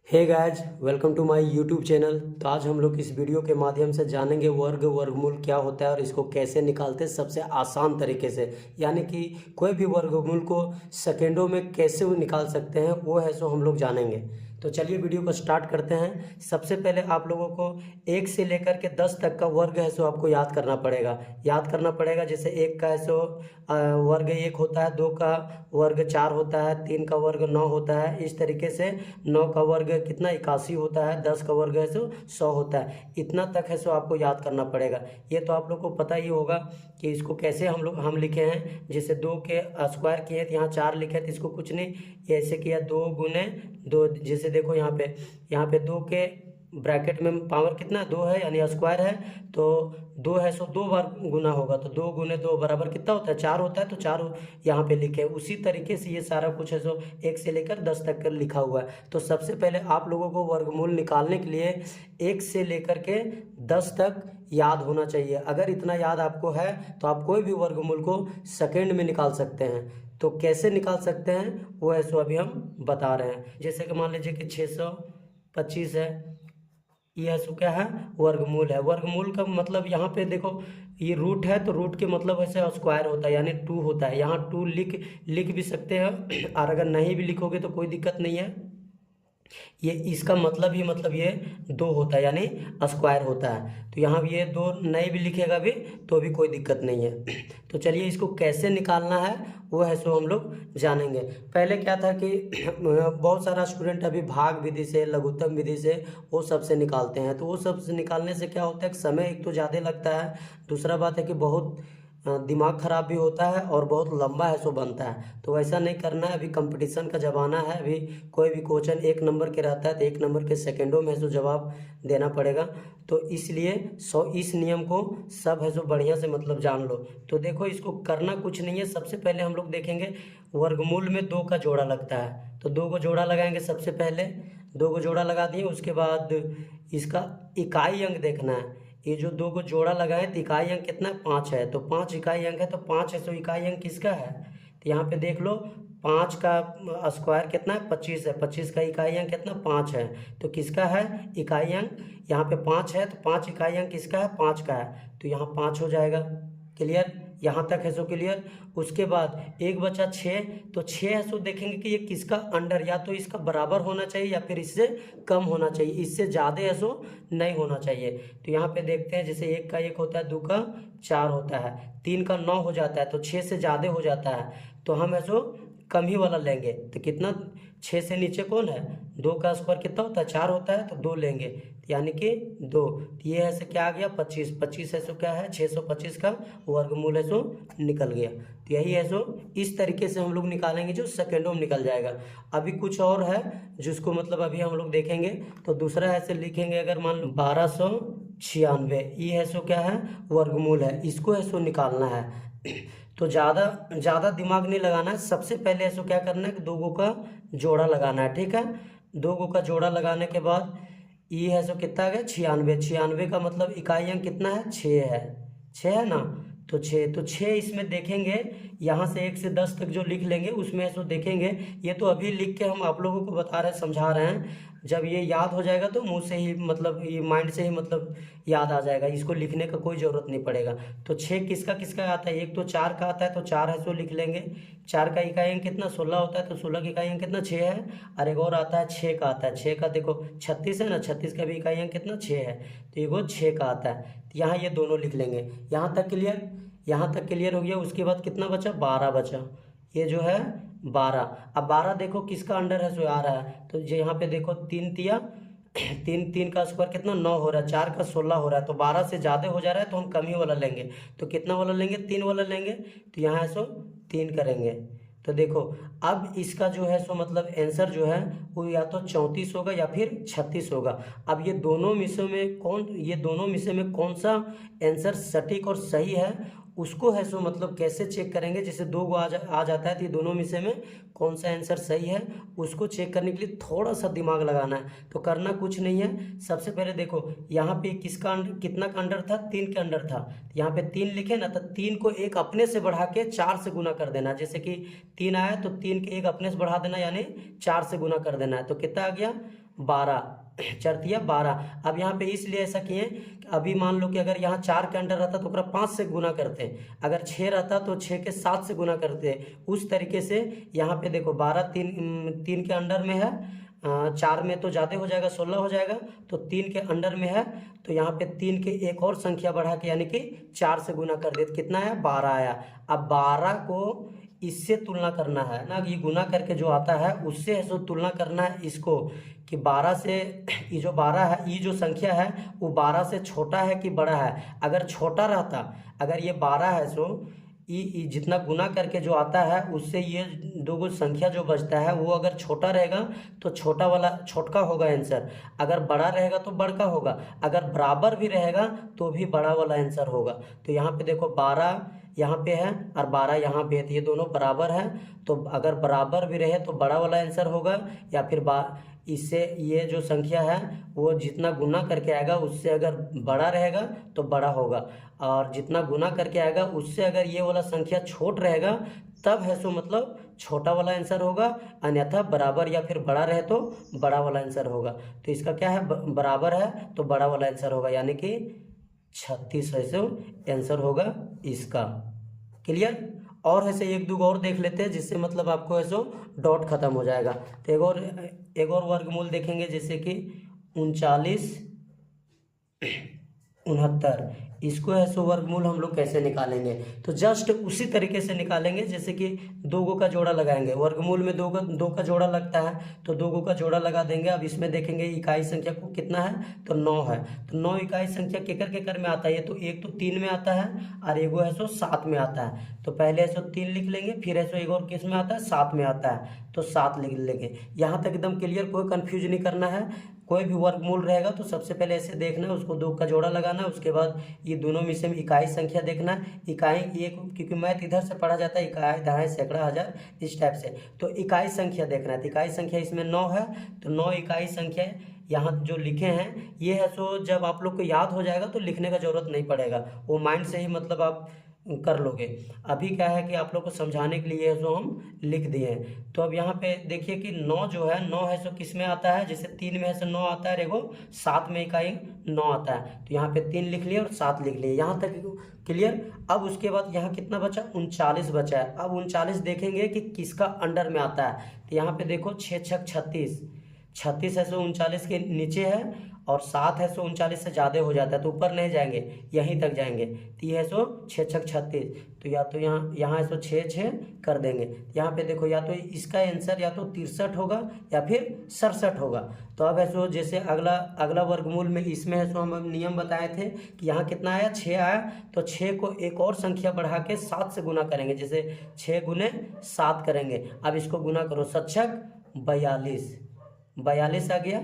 Hey guys, welcome to my YouTube channel. तो आज हम लोग इस वीडियो के माध्यम से जानेंगे वर्गमूल क्या होता है और इसको कैसे निकालते हैं सबसे आसान तरीके से। यानी कि कोई भी वर्गमूल को सेकेंडों में कैसे वो निकाल सकते हैं वो है सो हम लोग जानेंगे। तो चलिए वीडियो को स्टार्ट करते हैं। सबसे पहले आप लोगों को 1 से लेकर के 10 तक का वर्ग है सो आपको याद करना पड़ेगा। जैसे 1 का है सो वर्ग 1 होता है, 2 का वर्ग 4 होता है, 3 का वर्ग 9 होता है। इस तरीके से 9 का वर्ग कितना 81 होता है, 10 का वर्ग है सो 100 होता है। इतना तक है सो आपको याद करना पड़ेगा। ये तो आप लोग को पता ही होगा कि इसको कैसे हम लिखे हैं। जैसे 2 के स्क्वायर किए तो यहाँ 4 लिखे तो इसको कुछ नहीं, ये ऐसे किया 2 गुने 2। जैसे देखो यहाँ पे 2 के ब्रैकेट में पावर कितना है 2 है, यानी स्क्वायर है। तो 2 है सो 2 बार गुना होगा, तो 2 गुने 2 बराबर कितना होता है 4 होता है। तो 4 यहाँ पे लिखे। उसी तरीके से ये सारा कुछ है सो 1 से लेकर 10 तक का लिखा हुआ है। तो सबसे पहले आप लोगों को वर्गमूल निकालने के लिए 1 से लेकर के 10 तक याद होना चाहिए। अगर इतना याद आपको है तो आप कोई भी वर्गमूल को सेकेंड में निकाल सकते हैं। तो कैसे निकाल सकते हैं वो है सो अभी हम बता रहे हैं। जैसे कि मान लीजिए कि 625 है, ये सो क्या है वर्गमूल है। वर्गमूल का मतलब यहाँ पे देखो ये रूट है, तो रूट के मतलब वैसे स्क्वायर होता है यानी 2 होता है। यहाँ 2 लिख भी सकते हैं और अगर नहीं भी लिखोगे तो कोई दिक्कत नहीं है। ये इसका मतलब ही ये 2 होता है यानी स्क्वायर होता है। तो यहाँ भी ये 2 नहीं भी लिखेगा भी तो भी कोई दिक्कत नहीं है। तो चलिए इसको कैसे निकालना है वो है सो हम लोग जानेंगे। पहले क्या था कि बहुत सारा स्टूडेंट अभी भाग विधि से, लघुत्तम विधि से वो सबसे निकालते हैं। तो वो सबसे निकालने से क्या होता है कि समय एक तो ज़्यादा लगता है, दूसरा बात है कि बहुत दिमाग खराब भी होता है और बहुत लंबा है सो बनता है। तो वैसा नहीं करना है। अभी कंपटीशन का ज़माना है। अभी कोई भी क्वेश्चन 1 नंबर के रहता है तो 1 नंबर के सेकंडों में है सो जवाब देना पड़ेगा। तो इसलिए इस नियम को सब है सो बढ़िया से जान लो। तो देखो इसको करना कुछ नहीं है। सबसे पहले हम लोग देखेंगे वर्गमूल में 2 का जोड़ा लगता है, तो 2 को जोड़ा लगाएंगे। सबसे पहले 2 को जोड़ा लगा दिए, उसके बाद इसका इकाई अंक देखना है। ये जो 2 को जोड़ा लगाए तो इकाई अंक कितना है 5 है, तो 5 इकाई अंक है। तो 5 है, तो इकाई अंक किसका है तो यहाँ पे देख लो 5 का स्क्वायर कितना है 25 है, 25 का इकाई अंक कितना 5 है। तो किसका है इकाई अंक, यहाँ पे 5 है तो 5 इकाई अंक किसका है 5 का है। तो यहाँ 5 हो जाएगा। क्लियर, यहाँ तक है सो क्लियर। उसके बाद एक बचा 6, तो 6 है सो देखेंगे कि ये किसका अंडर, या तो इसका बराबर होना चाहिए या फिर इससे कम होना चाहिए, इससे ज़्यादा है सो नहीं होना चाहिए। तो यहाँ पे देखते हैं जैसे 1 का 1 होता है, 2 का 4 होता है, 3 का 9 हो जाता है, तो 6 से ज़्यादा हो जाता है। तो हम है सो कम ही वाला लेंगे। तो कितना 6 से नीचे कौन है 2 का स्क्वायर कितना होता है 4 होता है, तो 2 लेंगे यानी कि 2। तो ये ऐसे क्या आ गया 25, 25 है सो क्या है 625 का वर्गमूल है सो निकल गया। तो यही है सो इस तरीके से हम लोग निकालेंगे जो सेकेंडों में निकल जाएगा। अभी कुछ और है जिसको अभी हम लोग देखेंगे। तो दूसरा ऐसे लिखेंगे, अगर मान लो 1296, ये है सो क्या है वर्गमूल है, इसको है सो निकालना है। तो ज़्यादा दिमाग नहीं लगाना है। सबसे पहले ऐसा क्या करना है कि 2 का जोड़ा लगाना है। ठीक है, 2 का जोड़ा लगाने के बाद ये है सो कितना आ गया 96। 96 का मतलब इकाई अंक कितना है 6 है, 6 है ना। तो 6 इसमें देखेंगे, यहाँ से 1 से 10 तक जो लिख लेंगे उसमें सो देखेंगे। ये तो अभी लिख के हम आप लोगों को बता रहे हैं, समझा रहे हैं। जब ये याद हो जाएगा तो मुंह से ही ये माइंड से ही याद आ जाएगा, इसको लिखने का कोई ज़रूरत नहीं पड़ेगा। तो 6 किसका किसका आता है, एक तो 4 का आता है, तो 4 है सो लिख लेंगे। 4 का इकाई अंक कितना 16 होता है, तो 16 का इकाई अंक कितना 6 है। और एक और आता है 6 का आता है, 6 का देखो 36 है ना, 36 का भी इकाई अंक कितना 6 है, तो एक और 6 का आता है। तो यहाँ ये दोनों लिख लेंगे। यहाँ तक क्लियर, यहाँ तक क्लियर हो गया। उसके बाद कितना बचा 12 बचा, ये जो है 12। अब 12 देखो किसका अंडर है सो आ रहा है, तो जो यहाँ पे देखो 3 तिया 3 का स्क्वायर कितना 9 हो रहा है, 4 का 16 हो रहा है, तो 12 से ज़्यादा हो जा रहा है तो हम कम ही वाला लेंगे। तो कितना वाला लेंगे 3 वाला लेंगे। तो यहाँ है सो 3 करेंगे। तो देखो अब इसका जो है सो आंसर जो है वो या तो 34 होगा या फिर 36 होगा। अब ये दोनों विषय में कौन सा आंसर सटीक और सही है उसको है सो कैसे चेक करेंगे। जैसे 2 आ जाता है तो ये दोनों में से में कौन सा आंसर सही है उसको चेक करने के लिए थोड़ा सा दिमाग लगाना है। तो करना कुछ नहीं है। सबसे पहले देखो यहाँ पे कितना का अंडर था 3 के अंडर था, यहाँ पे 3 लिखे ना, तो 3 को एक अपने से बढ़ा के 4 से गुना कर देना। जैसे कि 3 आया तो 3 के एक अपने से बढ़ा देना यानी 4 से गुना कर देना है। तो कितना आ गया 12, 4×3 12। अब यहाँ पे इसलिए ऐसा किए कि अभी मान लो कि अगर यहाँ 4 के अंडर रहता तो ओकरा 5 से गुना करते हैं, अगर 6 रहता तो 6 के 7 से गुना करते हैं। उस तरीके से यहाँ पे देखो 12 तीन के अंडर में है, 4 में तो ज़्यादा हो जाएगा, 16 हो जाएगा, तो 3 के अंडर में है, तो यहाँ पे 3 के एक और संख्या बढ़ा के यानी कि 4 से गुना कर दे तो कितना है 12 आया। अब 12 को इससे तुलना करना है ना, ये गुना करके जो आता है उससे है सो तुलना करना है इसको कि 12 से ये जो 12 है, ये जो संख्या है वो 12 से छोटा है कि बड़ा है। अगर छोटा रहता, अगर ये 12 है सो ये जितना गुना करके जो आता है उससे ये दो गो संख्या जो बचता है वो अगर छोटा रहेगा तो छोटा वाला छोटका होगा आंसर, अगर बड़ा रहेगा तो बड़का होगा, अगर बराबर भी रहेगा तो भी बड़ा वाला आंसर होगा। तो यहाँ पे देखो 12 यहाँ पे है और 12 यहाँ पे है, तो ये दोनों बराबर है, तो अगर बराबर भी रहे तो बड़ा वाला आंसर होगा, या फिर इससे ये जो संख्या है वो जितना गुना करके आएगा उससे अगर बड़ा रहेगा तो बड़ा होगा, और जितना गुना करके आएगा उससे अगर ये वाला संख्या छोट रहेगा तब है सो मतलब छोटा वाला आंसर होगा, अन्यथा बराबर या फिर बड़ा रहे तो बड़ा वाला आंसर होगा। तो इसका क्या है, बराबर है तो बड़ा वाला आंसर होगा, यानी कि 36 है सो आंसर होगा इसका। क्लियर। और ऐसे एक दो और देख लेते हैं जिससे मतलब आपको ऐसो डॉट खत्म हो जाएगा। तो एक और वर्गमूल देखेंगे, जैसे कि 39 69, इसको है सो वर्गमूल हम लोग कैसे निकालेंगे, तो जस्ट उसी तरीके से निकालेंगे जैसे कि 2 गो का जोड़ा लगाएंगे। वर्गमूल में 2 का जोड़ा लगता है, तो 2 गो का जोड़ा लगा देंगे। अब इसमें देखेंगे इकाई संख्या को कितना है, तो 9 है, तो 9 इकाई संख्या केकर में आता है, ये तो एक तो 3 में आता है और एगो है सो 7 में आता है। तो पहले है सो 3 लिख लेंगे, फिर है सो एक और किस में आता है 7 में आता है, तो 7 लिख लेंगे। यहाँ तक एकदम क्लियर, कोई कन्फ्यूज नहीं करना है। कोई भी वर्गमूल रहेगा तो सबसे पहले ऐसे देखना है, उसको 2 का जोड़ा लगाना है, उसके बाद ये दोनों में से इकाई संख्या देखना है। इकाई ये क्योंकि मैथ इधर से पढ़ा जाता है, इकाई दहाई सैकड़ा हजार इस टाइप से, तो इकाई संख्या देखना है। तो इकाई संख्या इसमें 9 है, तो 9 इकाई संख्या यहाँ जो लिखे हैं ये है सो जब आप लोग को याद हो जाएगा तो लिखने का जरूरत नहीं पड़ेगा, वो माइंड से ही मतलब आप कर लोगे। अभी क्या है कि आप लोग को समझाने के लिए जो हम लिख दिए हैं। तो अब यहाँ पे देखिए कि 9 जो है, 9 है सो किस में आता है, जैसे 3 में है सो 9 आता है, देखो 7 में इकाई 9 आता है, तो यहाँ पे 3 लिख लिए और 7 लिख लिए। यहाँ तक क्लियर। अब उसके बाद यहाँ कितना बचा, 39 बचा है। अब 39 देखेंगे कि किसका अंडर में आता है, तो यहाँ पे देखो 6 छक 36, 36 है सो 39 के नीचे है, और 7 है सो 39 से ज़्यादा हो जाता है, तो ऊपर नहीं जाएंगे, यहीं तक जाएंगे। तो ये है सो 6 छक 36, तो या तो यहाँ है सो 6 6 कर देंगे। यहाँ पे देखो या तो इसका आंसर या तो 63 होगा या फिर 67 होगा। तो अब है सो जैसे अगला वर्गमूल में इसमें है सो हम नियम बताए थे कि यहाँ कितना आया, 6 आया, तो 6 को एक और संख्या बढ़ा के 7 से गुना करेंगे, जैसे 6 गुने 7 करेंगे। अब इसको गुना करो, 7 छक 42 आ गया।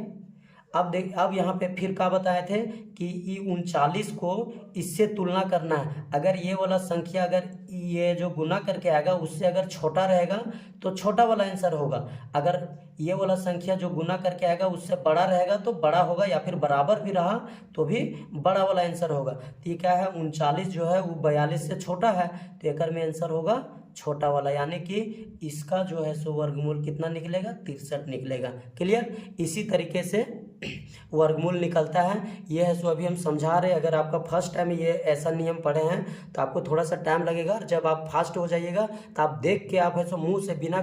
अब यहाँ पे फिर क्या बताए थे कि ये 39 को इससे तुलना करना है। अगर ये वाला संख्या अगर ये जो गुना करके आएगा उससे अगर छोटा रहेगा तो छोटा वाला आंसर होगा, अगर ये वाला संख्या जो गुना करके आएगा उससे बड़ा रहेगा तो बड़ा होगा, या फिर बराबर भी रहा तो भी बड़ा वाला आंसर होगा। तो ये क्या है, 39 जो है वो 42 से छोटा है, तो एक में आंसर होगा छोटा वाला, यानी कि इसका जो है सो वर्गमूल कितना निकलेगा, 63 निकलेगा। क्लियर। इसी तरीके से वर्गमूल निकलता है। ये है सो अभी हम समझा रहे हैं। अगर आपका फर्स्ट टाइम ये ऐसा नियम पढ़े हैं तो आपको थोड़ा सा टाइम लगेगा, जब आप फास्ट हो जाइएगा तो आप देख के आप है सो मुंह से बिना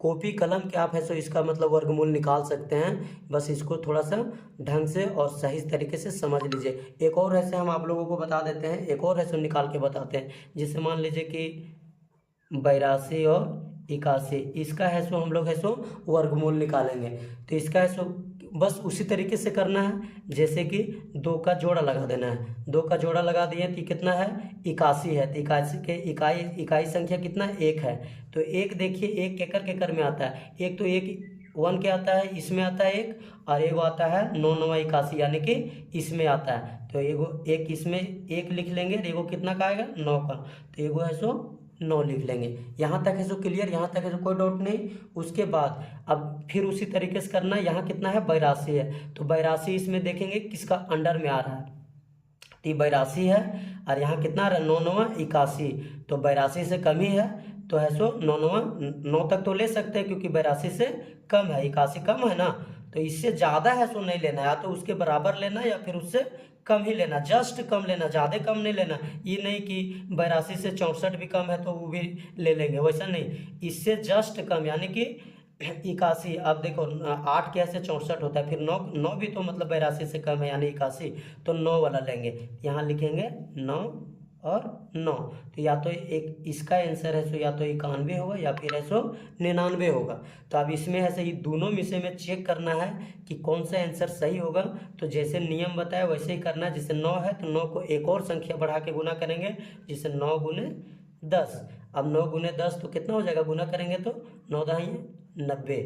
कॉपी कलम के आप है सो इसका मतलब वर्गमूल निकाल सकते हैं। बस इसको थोड़ा सा ढंग से और सही तरीके से समझ लीजिए। एक और ऐसे हम आप लोगों को बता देते हैं, एक और ऐसे निकाल के बताते हैं। जिससे मान लीजिए कि 82 और 81, इसका है सो हम लोग है सो वर्गमूल निकालेंगे। तो इसका है सो बस उसी तरीके से करना है, जैसे कि 2 का जोड़ा लगा देना है। 2 का जोड़ा लगा दिए तो कितना है, 81 है, तो 81 के इकाई संख्या कितना, 1 है। तो 1 देखिए 1 केकर में आता है, एक तो 1 1 के आता है, इसमें आता है 1, और एगो आता है 9 9 81 यानी कि इसमें आता है। तो एगो 1 इसमें 1 लिख लेंगे, एगो कितना का आएगा 9 का, तो एगो है सो 9 लिख लेंगे। यहाँ तक है सो क्लियर, यहाँ तक है सो कोई डाउट नहीं। उसके बाद अब फिर उसी तरीके से करना है। यहाँ कितना है, 82 है, तो 82 इसमें देखेंगे किसका अंडर में आ रहा है, तो 82 है, और यहाँ कितना आ रहा है 9 9 81, तो 82 से कम ही है, तो है सो 9 9 9 तक तो ले सकते हैं क्योंकि 82 से कम है, 81 कम है ना, तो इससे ज़्यादा है सो नहीं लेना, या तो उसके बराबर लेना या फिर उससे कम ही लेना, जस्ट कम लेना, ज़्यादा कम नहीं लेना। ये नहीं कि 82 से 64 भी कम है तो वो भी ले लेंगे, वैसा नहीं, इससे जस्ट कम यानी कि 81। अब देखो 8 कैसे 64 होता है, फिर 9 9 भी तो मतलब 82 से कम है यानी 81, तो 9 वाला लेंगे। यहाँ लिखेंगे 9 और 9, तो या तो एक इसका आंसर है सो या तो 91 होगा या फिर है सो 99 होगा। तो अब इसमें है सही दोनों में से में चेक करना है कि कौन सा आंसर सही होगा। तो जैसे नियम बताया वैसे ही करना है। जैसे 9 है तो 9 को एक और संख्या बढ़ा के गुना करेंगे, जैसे 9 गुने 10। अब 9 गुने 10 तो कितना हो जाएगा, गुना करेंगे तो 9 दाई 90,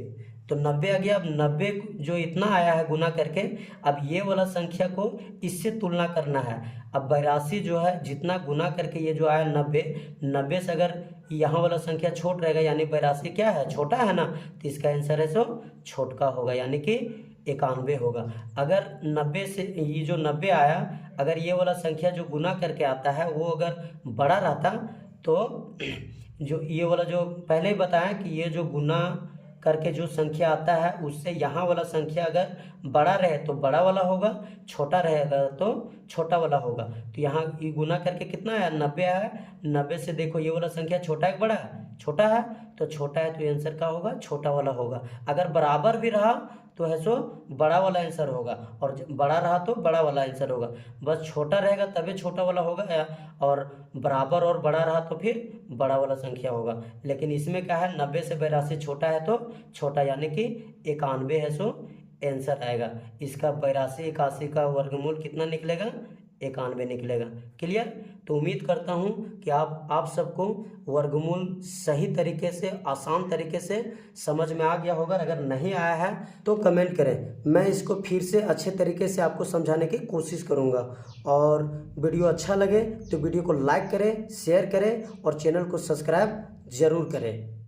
तो 90 आ गया। अब 90 जो इतना आया है गुना करके, अब ये वाला संख्या को इससे तुलना करना है। अब 82 जो है जितना गुना करके ये जो आया 90 से अगर यहाँ वाला संख्या छोट रहेगा यानी 82 क्या है, छोटा है ना, तो इसका आंसर है सो छोटका होगा यानी कि 91 होगा। अगर 90 से ये जो 90 आया, अगर ये वाला संख्या जो गुना करके आता है वो अगर बड़ा रहता तो जो ये वाला जो पहले ही बताया कि ये जो गुना करके जो संख्या आता है उससे यहाँ वाला संख्या अगर बड़ा रहे तो बड़ा वाला होगा, छोटा रहेगा तो छोटा वाला होगा। तो यहाँ ये गुना करके कितना आया, 90 आया। 90 से देखो ये वाला संख्या छोटा है बड़ा है, छोटा है, तो छोटा है तो आंसर क्या होगा, छोटा वाला होगा। अगर बराबर भी रहा तो है सो बड़ा वाला आंसर होगा, और बड़ा रहा तो बड़ा वाला आंसर होगा। बस छोटा रहेगा तभी छोटा वाला होगा, और बराबर और बड़ा रहा तो फिर बड़ा वाला संख्या होगा। लेकिन इसमें क्या है, 90 से 82 छोटा है तो छोटा यानी कि 91 है सो आंसर आएगा। इसका 82 81 का वर्गमूल कितना निकलेगा, 91 निकलेगा। क्लियर। तो उम्मीद करता हूँ कि आप सबको वर्गमूल सही तरीके से आसान तरीके से समझ में आ गया होगा। अगर नहीं आया है तो कमेंट करें, मैं इसको फिर से अच्छे तरीके से आपको समझाने की कोशिश करूँगा। और वीडियो अच्छा लगे तो वीडियो को लाइक करें, शेयर करें और चैनल को सब्सक्राइब ज़रूर करें।